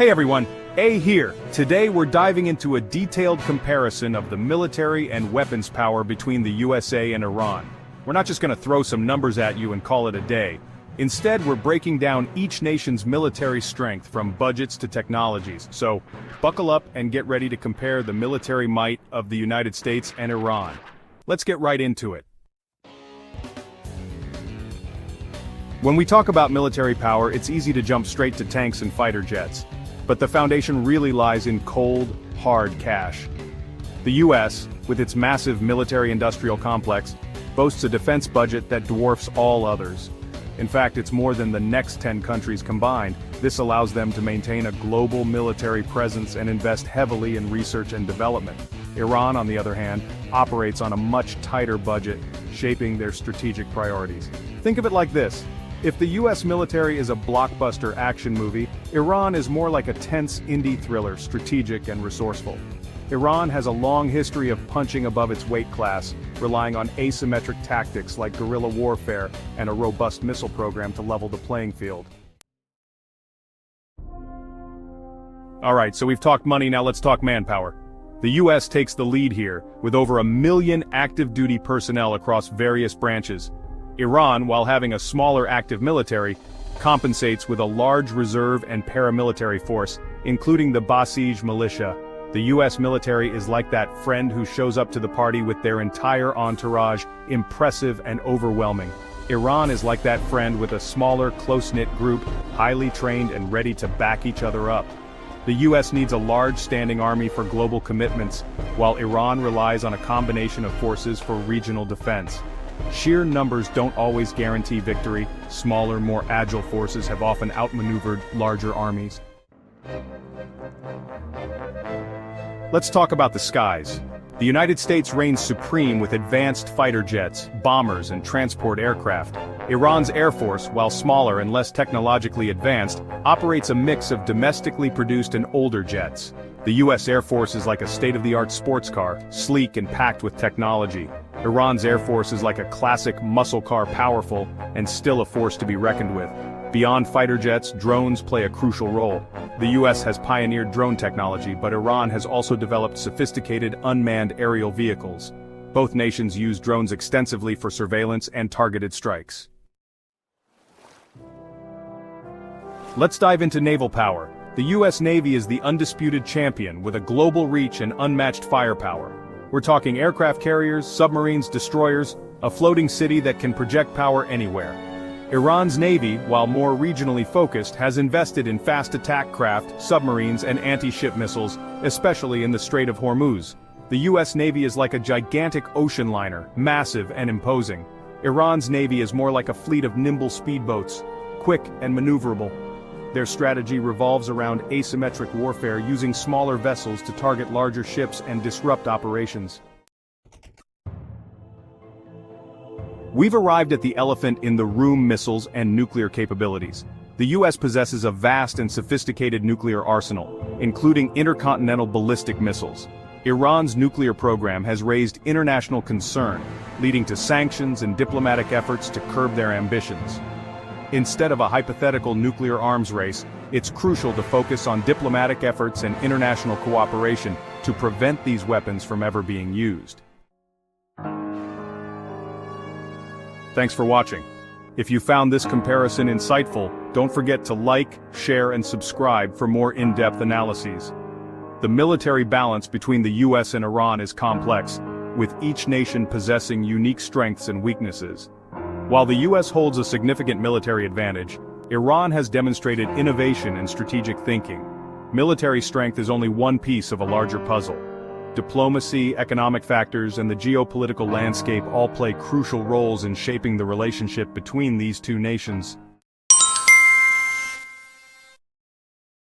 Hey everyone, A here. Today we're diving into a detailed comparison of the military and weapons power between the USA and Iran. We're not just gonna throw some numbers at you and call it a day. Instead, we're breaking down each nation's military strength from budgets to technologies. So, buckle up and get ready to compare the military might of the United States and Iran. Let's get right into it. When we talk about military power, it's easy to jump straight to tanks and fighter jets. But the foundation really lies in cold, hard cash. The US, with its massive military-industrial complex, boasts a defense budget that dwarfs all others. In fact, it's more than the next 10 countries combined. This allows them to maintain a global military presence and invest heavily in research and development. Iran, on the other hand, operates on a much tighter budget, shaping their strategic priorities. Think of it like this. If the US military is a blockbuster action movie, Iran is more like a tense indie thriller, strategic and resourceful. Iran has a long history of punching above its weight class, relying on asymmetric tactics like guerrilla warfare and a robust missile program to level the playing field. Alright, so we've talked money, now let's talk manpower. The US takes the lead here, with over 1 million active duty personnel across various branches. Iran, while having a smaller active military, compensates with a large reserve and paramilitary force, including the Basij militia. The US military is like that friend who shows up to the party with their entire entourage, impressive and overwhelming. Iran is like that friend with a smaller, close-knit group, highly trained and ready to back each other up. The US needs a large standing army for global commitments, while Iran relies on a combination of forces for regional defense. Sheer numbers don't always guarantee victory. Smaller, more agile forces have often outmaneuvered larger armies. Let's talk about the skies. The United States reigns supreme with advanced fighter jets, bombers, and transport aircraft. Iran's Air Force, while smaller and less technologically advanced, operates a mix of domestically produced and older jets. The US Air Force is like a state-of-the-art sports car, sleek and packed with technology. Iran's Air Force is like a classic muscle car, powerful, and still a force to be reckoned with. Beyond fighter jets, drones play a crucial role. The US has pioneered drone technology, but Iran has also developed sophisticated unmanned aerial vehicles. Both nations use drones extensively for surveillance and targeted strikes. Let's dive into naval power. The US Navy is the undisputed champion with a global reach and unmatched firepower. We're talking aircraft carriers, submarines, destroyers, a floating city that can project power anywhere. Iran's Navy, while more regionally focused, has invested in fast attack craft, submarines, and anti-ship missiles, especially in the Strait of Hormuz. The US Navy is like a gigantic ocean liner, massive and imposing. Iran's Navy is more like a fleet of nimble speedboats, quick and maneuverable. Their strategy revolves around asymmetric warfare, using smaller vessels to target larger ships and disrupt operations. We've arrived at the elephant in the room: missiles and nuclear capabilities. The US possesses a vast and sophisticated nuclear arsenal, including intercontinental ballistic missiles. Iran's nuclear program has raised international concern, leading to sanctions and diplomatic efforts to curb their ambitions. Instead of a hypothetical nuclear arms race, it's crucial to focus on diplomatic efforts and international cooperation to prevent these weapons from ever being used. Thanks for watching. If you found this comparison insightful, don't forget to like, share, and subscribe for more in-depth analyses. The military balance between the US and Iran is complex, with each nation possessing unique strengths and weaknesses. While the US holds a significant military advantage, Iran has demonstrated innovation and strategic thinking. Military strength is only one piece of a larger puzzle. Diplomacy, economic factors, and the geopolitical landscape all play crucial roles in shaping the relationship between these two nations.